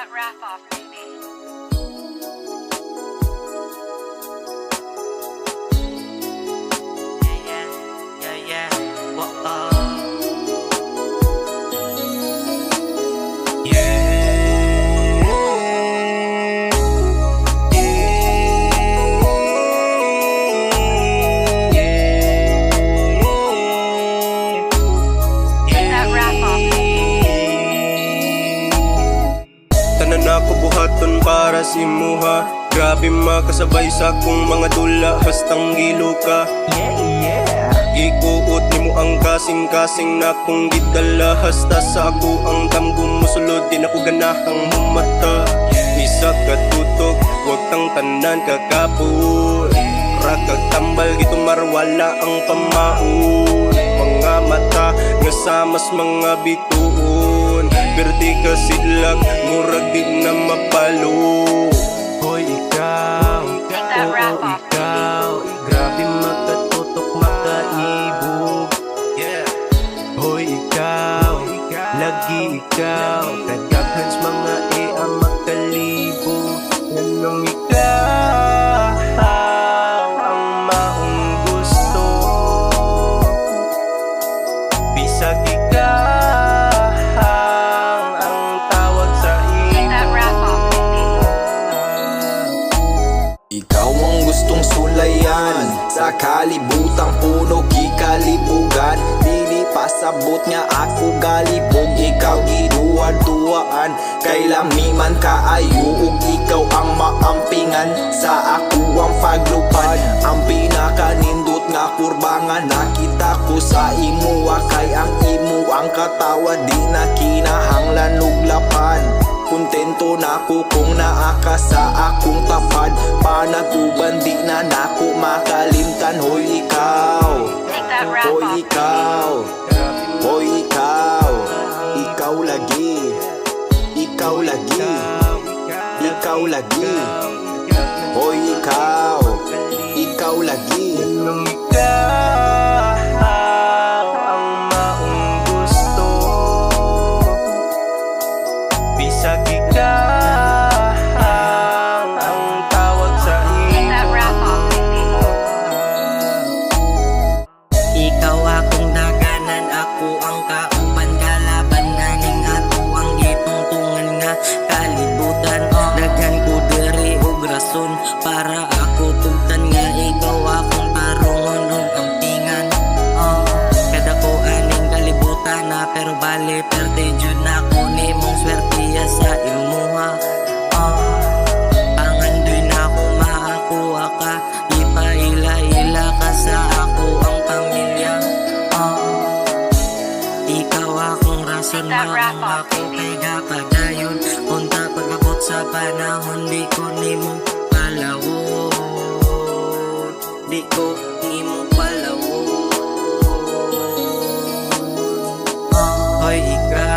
that rap off, baby. Yeah. Whoa. Take that rap off, Tanan ako buhaton para si Muha. Grabe makasabay sa akong mga dula. Bastang gilo ka. Ikuot ni mo ang kasing-kasing na kong gidala. Hasta sa ako ang damgo mo sulod. Di na ko ganahang humata. Isa ka tutok, huwag kang tanan kakapul. Rakag tambal, gito marwala ang pamaon. Mga mata, nga samas mga bituon. Pero di ka sidlag, murag di na mapalo. Hoy ikaw, Take that rap off, ikaw. Grabe makatutok, makaibog. Hoy ikaw, lagi ikaw. Kadaghans mga ang makalibog. Anong ikaw ang maong gusto? Bisag ikaw ang tawag sa take that rap off, baby. Ikaw ang gustong sulayan sa kalibutang puno kikalibugan. Dili pasabot nga ako galibog, ikaw giduwa-duwaan. Kay lami man kaayo ug ikaw ang maampingan sa ako ang paglupad. Ang pinakanindot nga kurbangan nakita ko sa imo, kay ang imo ang katawa di na kinahanglan ug lapan. Kontento na ko kung naaka sa akong tapad. Panaguban di na nako makalimtan. Hoy ikaw, Take that rap hoy off, ikaw, hoy ikaw. Ikaw lagi, ikaw lagi, ikaw lagi. Hoy ikaw, ikaw lagi. Anong ikaw ang maong gusto? Bisag ikaw ang tawag sa take that rap off, baby. Ikaw akong daganan, ako ang kauban. Kalaban na ning ato ang gitungtungan nga kalibutan. Daghan ko diri og rason para ako tugtan nga ikaw akong tarungon ug ampingan. Kada ko aning kalibutan na pero bali perte jud na ko nimong swertiya sa imuha. Pangandoy na ako maakuha ka, ipaila-ila ka sa ako ang pamilya. Ikaw akong rason, Take that rap maong off, ako kay gapadayon. Unta pagabot sa panahon, di ko nimo palawon. Di ko nimo palawon. Hoy ikaw,